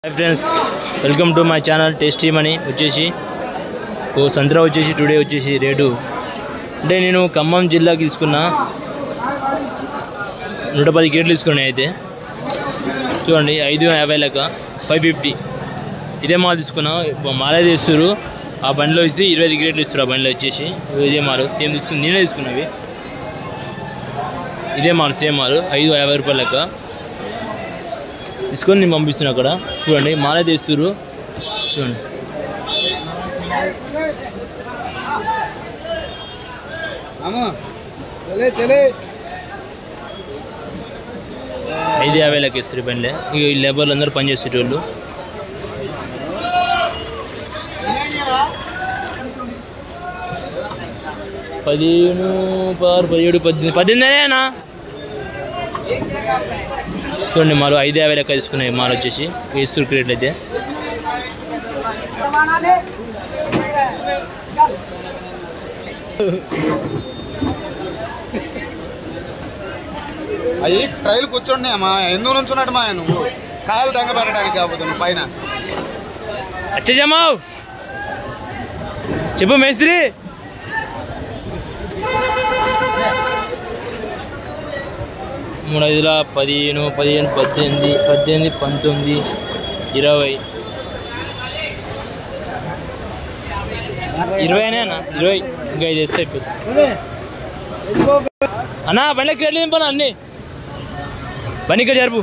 Hi friends welcome to my channel tasty money వచ్చేసి ఓ సంత్రా వచ్చేసి టుడే వచ్చేసి రేటు అంటే నేను ఖమ్మం జిల్లాకి తీసుకున్నా 110 కేట్లు తీసుకున్నా అయితే చూడండి 550 లెక్క 550 ఇదే మాల్ తీసుకున్నా మాలే చేస్తారు ఆ బండిలో ఇస్తే 25 కేట్లు ఇస్తారు ఆ బండిలో వచ్చేసి ఇదే మాల్ సేమ్ తీసుకుని నేనే తీసుకున్నవి ఇదే మాల్ సేమ్ మాల్ 550 రూపాయల లెక్క తీసుకొని నేను పంపిస్తున్నా అక్కడ చూడండి మాలే తెస్తున్నారు చూడండి చలే 550 లెక్క ఇస్తారు బండి ఇక ఈ లేబర్లు అందరూ పనిచేసేటోళ్ళు పదిహేను 17 18 చూడండి మాలు 550 లెక్క తీసుకున్నాయి మాలు వచ్చేసి వేస్తారు క్రేట్లు అయితే అవి ట్రైల్ కూర్చోండి మా ఎందుకు నుంచున్నట్టు మా నువ్వు కాయలు దంగ పెట్టడానికి కాకపోతే నువ్వు పైన అచ్చజమావు చెప్పు మేస్త్రి మూడు 5 15 18 19 20 20 ఇంకా 5 వేస్తే అయిపోతుంది అన్నా బండి క్రేట్లు దింపనా అన్నీ బండి ఇక్కడ జరుపు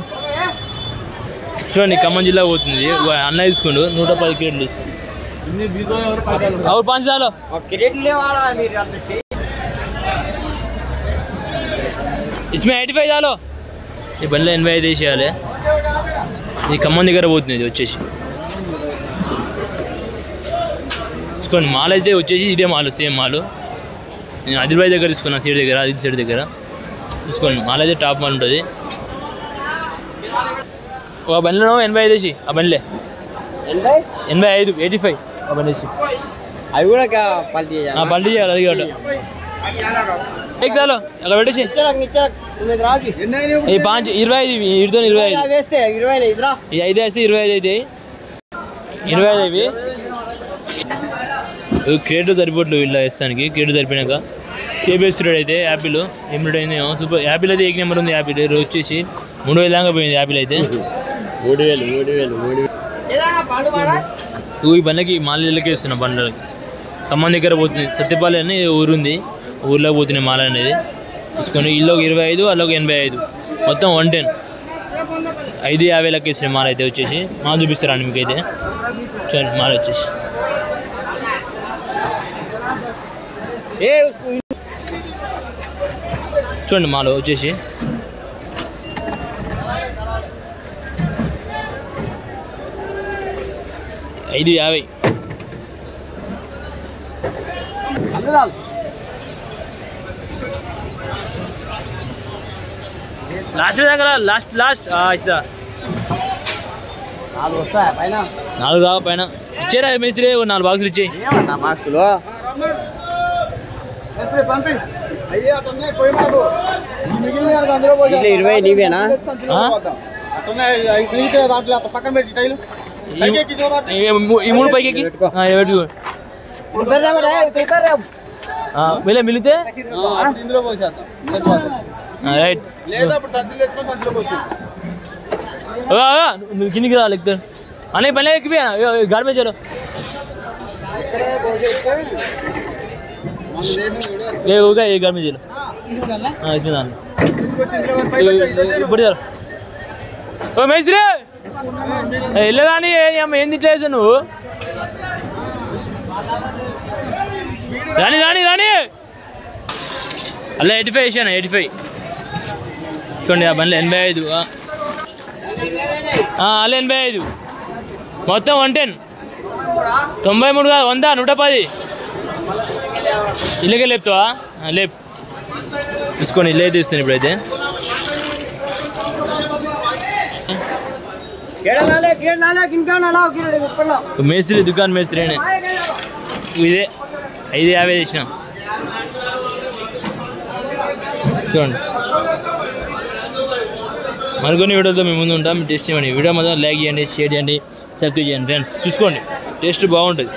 చూడండి ఖమ్మం జిల్లా పోతుంది అన్న తీసుకోండు 110 కేట్లు తీసుకోండి और 5 डालो इसमें 85 डालो ఈ బండిలో 85 వేసేయాలి ఇది ఖమ్మం దగ్గర పోతుంది ఇది వచ్చేసి చూసుకోండి మాల్ అయితే వచ్చేసి ఇదే మాల్ సేమ్ మాల్ నేను ఆదిలాబాద్ దగ్గర తీసుకున్నాను సైడ్ దగ్గర అది సైడ్ దగ్గర చూసుకోండి మాల్ అయితే టాప్ మాల్ ఉంటుంది ఒక బండిలో 85 వేసి ఆ బండిలే 85 85 ఆ బండి వేసి అవి కూడా పల్టీ చేయాలి అది కాబట్టి చాలు అక్కడ పెట్టేసి ఈ 25 ఇడితో 25 ఈ 5 వేస్తే 25 అయితే 25 ఇవి క్రేట్ సరిపోట్లు వీళ్ళు వేస్తానికి క్రేట్ సరిపోయినాక సేఫ్ వేస్తున్నాడు అయితే యాపిల్ ఏమిటి అయింది సూపర్ యాపిల్ అయితే 1 నెంబర్ ఉంది యాపిల్ రోజు వచ్చేసి 3000 దాకా పోయింది యాపిల్ అయితే 3000 ఈ బండ్లకి మాలకి వేస్తున్నా బండ్లకి ఖమ్మం దగ్గర పోతుంది సత్యపాలి అని ఊరుంది ఊర్లోకి పోతున్నాయి మాల అనేది తీసుకొని ఇల్లుకి 25 అల్లోకి 85 మొత్తం 110 550 లెక్క ఇస్తున్నాయి మాల అయితే వచ్చేసి మాల చూపిస్తారండి మీకు అయితే చూడండి మాల వచ్చేసి చూడండి మాల వచ్చేసి ఐదు 50 లాస్ట్ దగ్గర లాస్ట్ ఇస్తా 4 కావ పైన ఇచ్చారా మేస్త్రి 4 బాక్సులు ఇచ్చేయి నీవేనా ఈ 3 పైకి మిలితే రైట్ నువ్వు కిందికి రా లెక్తారు అనే పని ఎక్కిపోయా గాడి మీద చలో ఊగా ఏ గాడి మీద చలో ఇప్పుడు చలో ఓ మేస్త్రి వెళ్ళరాని ఏం తిట్లేసా నువ్వు రాని అలా 85 వేసాను 85 చూడండి ఆ బండ్లు 85 అలా 85 మొత్తం 110 93 కాదు 100 110 ఇళ్ళకే లేపుతావా లేపు తీసుకొని ఇల్లే తీస్తాను ఇప్పుడైతే మేస్త్రి దుకాణం మేస్త్రినే ఇదే 550 చేసిన చూడండి మరికొన్ని వీడియోతో మేము ముందు ఉంటాం. మీరు టేస్ట్ చేయండి. వీడియో మాత్రం లైక్ చేయండి, షేర్ చేయండి, సబ్స్క్రైబ్ చేయండి ఫ్రెండ్స్. చూసుకోండి, టేస్ట్ బాగుంటుంది.